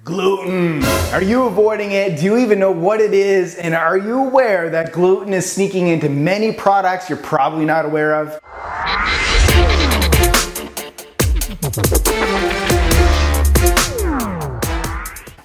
Gluten. Are you avoiding it? Do you even know what it is? And are you aware that gluten is sneaking into many products you're probably not aware of?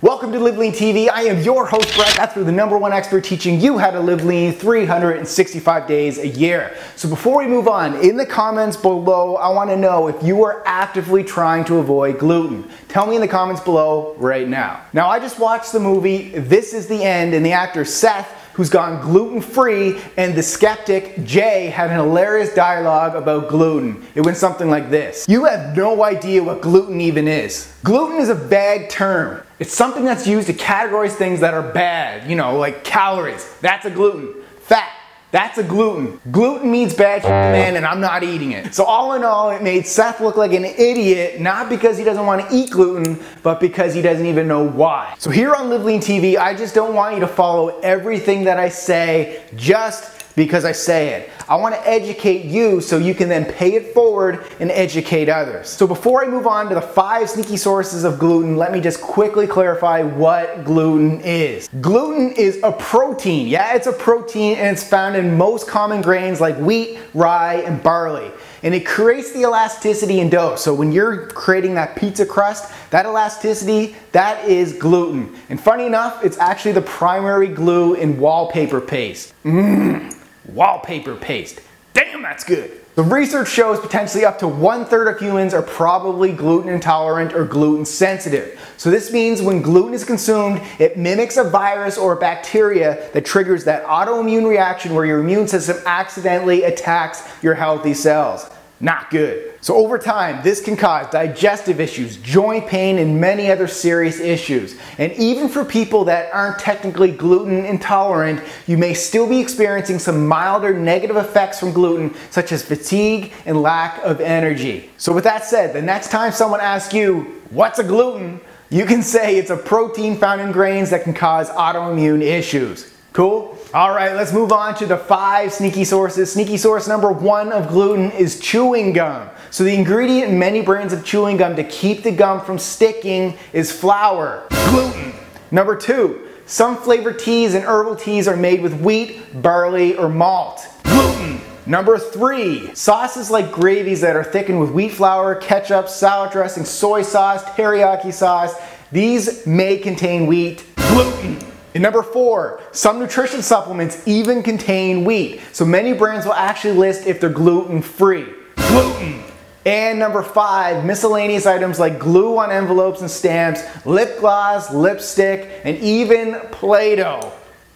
Welcome to LiveLeanTV. I am your host, Brett. That's the #1 expert teaching you how to live lean 365 days a year. So before we move on, in the comments below, I want to know if you are actively trying to avoid gluten. Tell me in the comments below right now. Now, I just watched the movie This Is the End, and the actor Seth, who's gone gluten-free, and the skeptic Jay had an hilarious dialogue about gluten. It went something like this. You have no idea what gluten even is. Gluten is a vague term. It's something that's used to categorize things that are bad, you know, like calories. That's a gluten. Fat. That's a gluten. Gluten means bad shit, man, and I'm not eating it. So all in all, it made Seth look like an idiot, not because he doesn't want to eat gluten, but because he doesn't even know why. So here on LiveLeanTV, I just don't want you to follow everything that I say just because I say it. I want to educate you so you can then pay it forward and educate others. So before I move on to the 5 sneaky sources of gluten, let me just quickly clarify what gluten is. Gluten is a protein. Yeah, it's a protein, and it's found in most common grains like wheat, rye, and barley. And it creates the elasticity in dough. So when you're creating that pizza crust, that elasticity, that is gluten. And funny enough, it's actually the primary glue in wallpaper paste. Wallpaper paste. Damn, that's good. The research shows potentially up to 1/3 of humans are probably gluten intolerant or gluten sensitive. So this means when gluten is consumed, it mimics a virus or a bacteria that triggers that autoimmune reaction where your immune system accidentally attacks your healthy cells. Not good. So over time, this can cause digestive issues, joint pain, and many other serious issues. And even for people that aren't technically gluten intolerant, you may still be experiencing some milder negative effects from gluten, such as fatigue and lack of energy. So with that said, the next time someone asks you, what's a gluten? You can say it's a protein found in grains that can cause autoimmune issues. Cool? All right, let's move on to the 5 sneaky sources. Sneaky source #1 of gluten is chewing gum. So the ingredient in many brands of chewing gum to keep the gum from sticking is flour. Gluten. #2, some flavored teas and herbal teas are made with wheat, barley, or malt. Gluten. #3, sauces like gravies that are thickened with wheat flour, ketchup, salad dressing, soy sauce, teriyaki sauce, these may contain wheat. Gluten. And #4, some nutrition supplements even contain wheat. So many brands will actually list if they're gluten-free. Gluten. And #5, miscellaneous items like glue on envelopes and stamps, lip gloss, lipstick, and even Play-Doh.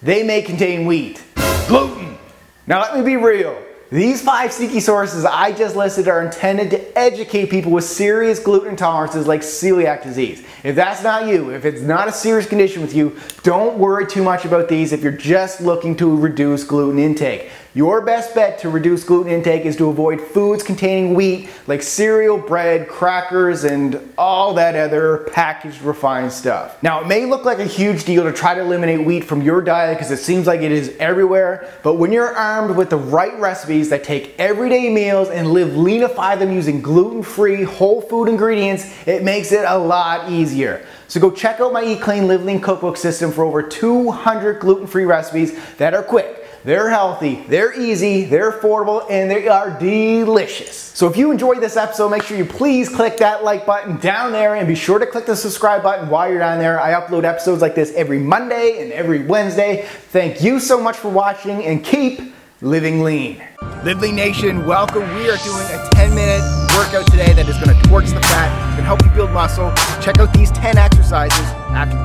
They may contain wheat. Gluten. Now let me be real. These 5 sneaky sources I just listed are intended to educate people with serious gluten intolerances like celiac disease. If that's not you, if it's not a serious condition with you, don't worry too much about these if you're just looking to reduce gluten intake. Your best bet to reduce gluten intake is to avoid foods containing wheat like cereal, bread, crackers, and all that other packaged refined stuff. Now, it may look like a huge deal to try to eliminate wheat from your diet because it seems like it is everywhere, but when you're armed with the right recipes that take everyday meals and leanify them using gluten-free whole food ingredients, it makes it a lot easier. So go check out my Eat Clean Live Lean cookbook system for over 200 gluten-free recipes that are quick. They're healthy, they're easy, they're affordable, and they are delicious. So if you enjoyed this episode, make sure you please click that like button down there and be sure to click the subscribe button while you're down there. I upload episodes like this every Monday and every Wednesday. Thank you so much for watching and keep living lean. Live Lean Nation, welcome. We are doing a 10-minute workout today that is going to torch the fat and help you build muscle. Check out these 10 exercises after the break.